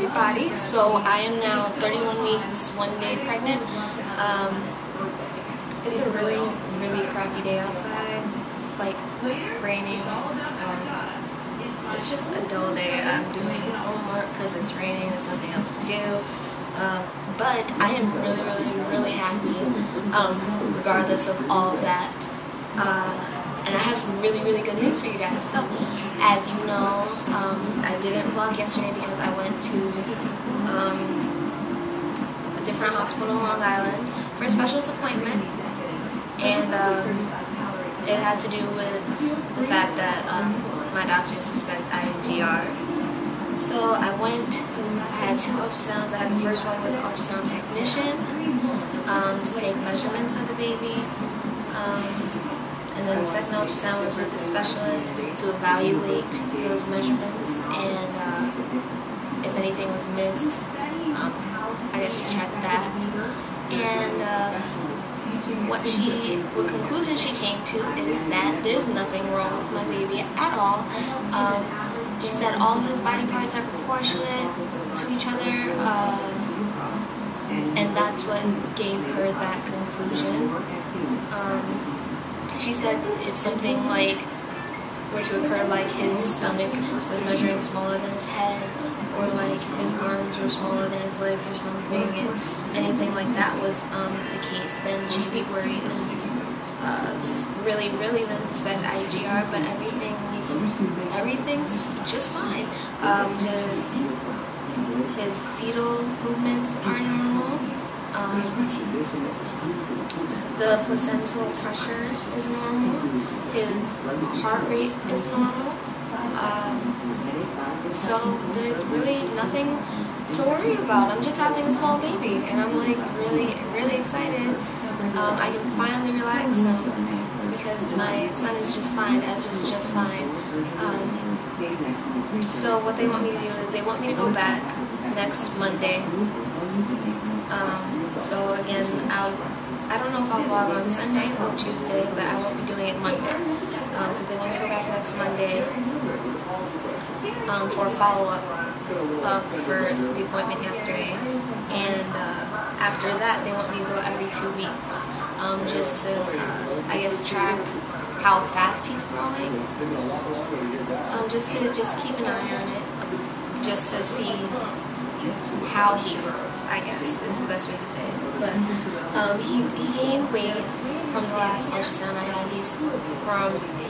everybody. So I am now 31 weeks, 1 day pregnant. It's a really, really crappy day outside. It's like raining. It's just a dull day. I'm doing homework because it's raining. There's nothing else to do. But I am really, really, really happy regardless of all of that. And I have some really, really good news for you guys. So, as you know, I didn't vlog yesterday because I went to a different hospital in Long Island for a specialist appointment. And it had to do with the fact that my doctors suspect IUGR. So I went, I had 2 ultrasounds. I had the first one with the ultrasound technician to take measurements of the baby. And then the second ultrasound was with the specialist to evaluate those measurements, and if anything was missed, I guess she checked that. And what conclusion she came to is that there's nothing wrong with my baby at all. She said all of his body parts are proportionate to each other, and that's what gave her that conclusion. She said if something like were to occur, like his stomach was measuring smaller than his head, or like his arms were smaller than his legs or something, and anything like that was the case, then she'd be worried and really then suspect IUGR, but everything's just fine. His fetal movements are normal. The placental pressure is normal. His heart rate is normal. So there's really nothing to worry about. I'm just having a small baby, and I'm like really, really excited. I can finally relax now because my son is just fine. Ezra's just fine. So what they want me to do is they want me to go back next Monday. So again, I don't know if I'll vlog on Sunday or Tuesday, but I won't be doing it Monday because they want me to go back next Monday for a follow-up for the appointment yesterday, and after that they want me to go every 2 weeks just to I guess track how fast he's growing, just to keep an eye on it, just to see how he grows, I guess is the best way to say it. But he gained weight from the last ultrasound I had. He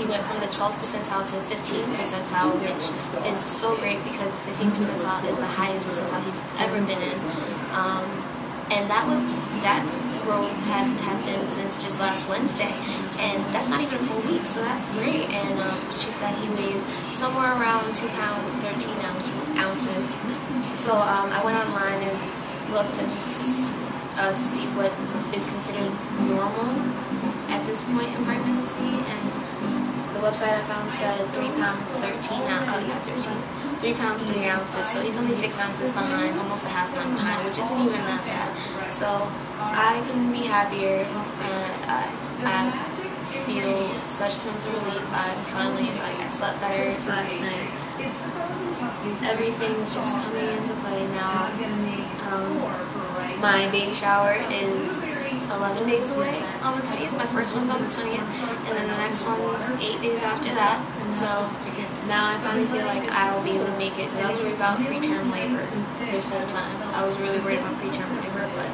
went from the 12th percentile to the 15th percentile, which is so great because the 15th percentile is the highest percentile he's ever been in. And that growth had happened since just last Wednesday, and that's not even a full week, so that's great. And she said he weighs somewhere around 2 pounds 13 ounces. So I went online and looked to see what is considered normal at this point in pregnancy, and the website I found said 3 pounds 3 pounds 3 ounces. So he's only 6 ounces behind, almost a half pound behind, which isn't even that bad. So I couldn't be happier. I feel such a sense of relief. I'm finally, I slept better last night. Everything's just coming into play now. My baby shower is 11 days away on the 20th. My first one's on the 20th, and then the next one's 8 days after that. So now I finally feel like I'll be able to make it, because I was worried about preterm labor this whole time. I was really worried about preterm labor, but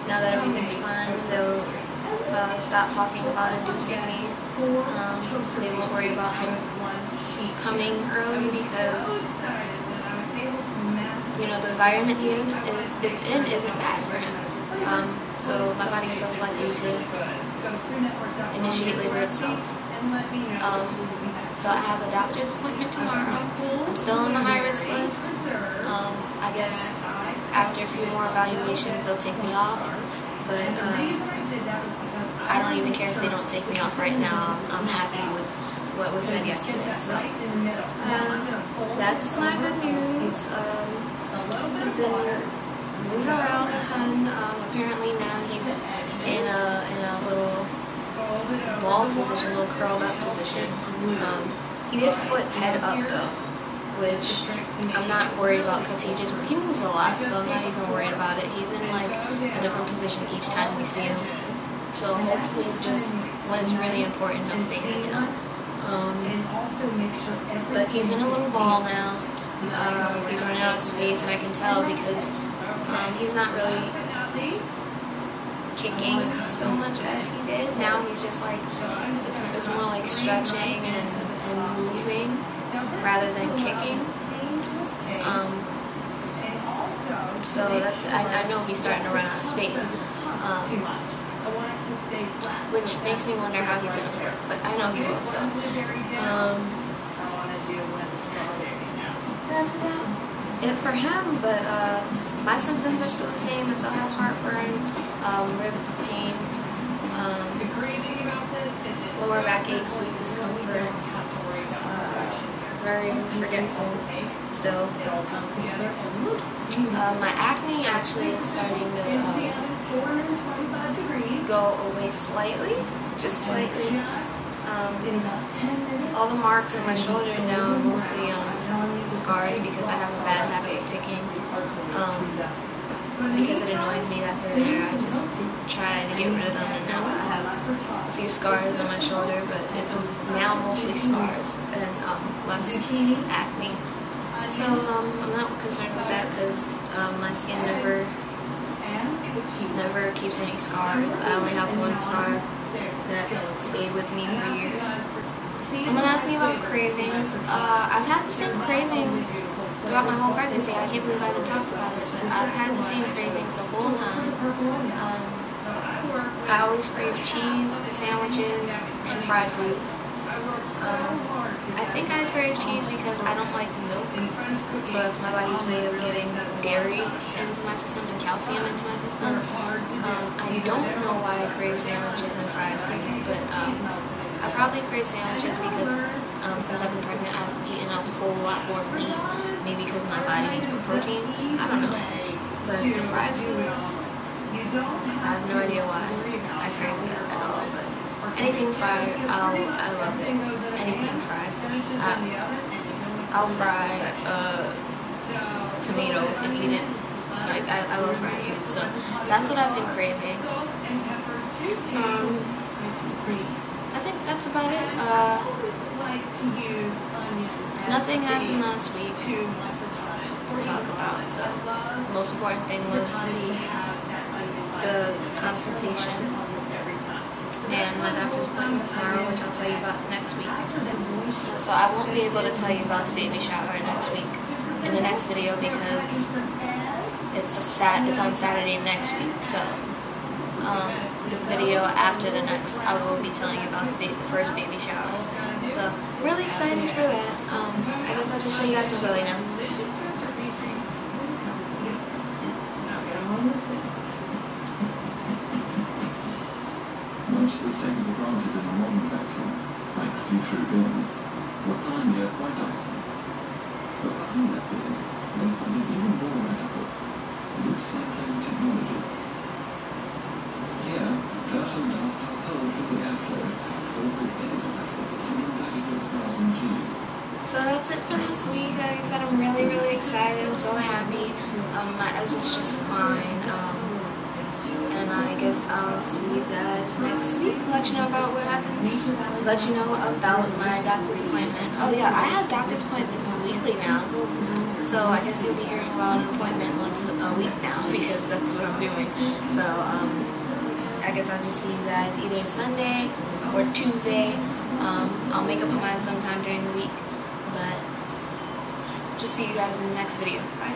now that everything's fine, they'll stop talking about inducing me. They won't worry about him coming early because, you know, the environment he is in isn't bad for him. So my body is less likely to initiate labor itself. So I have a doctor's appointment tomorrow. I'm still on the high-risk list. I guess after a few more evaluations they'll take me off, but I don't even care if they don't take me off right now. I'm happy with what was said yesterday. So that's my good news. He's been moving around a ton. Apparently now he's in a little ball position, little curled up position. He did flip head up though. which I'm not worried about because he moves a lot, so I'm not even worried about it. He's in like a different position each time we see him, so hopefully just when it's really important he'll stay hanging out. But he's in a little ball now. He's running out of space, and I can tell because he's not really kicking so much as he did. Now he's just like, it's more like stretching and moving rather than kicking. So I know he's starting to run out of space, which makes me wonder how he's going to flip, but I know he will, so that's about it for him. But my symptoms are still the same. I still have heartburn, rib pain, lower backache, sleep discomfort, very forgetful still. My acne actually is starting to go away slightly, just slightly. All the marks on my shoulder now are mostly scars because I have a bad habit of picking. Because it annoys me that they're there, I just try to get rid of them, and now I have a few scars on my shoulder, but it's now mostly scars and less acne. So I'm not concerned with that because my skin never keeps any scars. I only have one scar that's stayed with me for years. Someone asked me about cravings. I've had the same cravings throughout my whole pregnancy. I can't believe I haven't talked about it, but I've had the same cravings the whole time. I always crave cheese, sandwiches, and fried foods. I think I crave cheese because I don't like milk, so that's my body's way of getting dairy into my system and calcium into my system. I don't know why I crave sandwiches and fried foods, but I probably crave sandwiches because since I've been pregnant, I've eaten a whole lot more meat. Maybe because my body needs more protein. I don't know. But the fried foods, I have no idea why I crave that at all. But anything fried, I love it. Anything fried. I'll fry a tomato and eat it. Like, I love fried foods. So that's what I've been craving. I think that's about it. Nothing happened last week to talk about, so the most important thing was the consultation and my doctor's appointment tomorrow, which I'll tell you about next week. So I won't be able to tell you about the baby shower next week in the next video because it's on Saturday next week. So the video after the next, I will be telling you about the first baby shower. So really excited for that. I guess I'll just show you guys my belly now. Much that's taken for granted in a modern vacuum, like see-through bins, were pioneered by Dyson. But behind that bin, there's something even more radical: recycling technology. Here, dirt and dust are hurled through the airflow, forces in excess of 136,000 Gs. So that's it for this week. Like I said, I'm really excited. I'm so happy. My edge is just fine. And I guess I'll see you guys next week. Let you know about what happened. Let you know about my doctor's appointment. Oh yeah, I have doctor's appointments weekly now. So I guess you'll be hearing about an appointment once a week now because that's what I'm doing. So I guess I'll just see you guys either Sunday or Tuesday. I'll make up my mind sometime during the week. But just see you guys in the next video. Bye.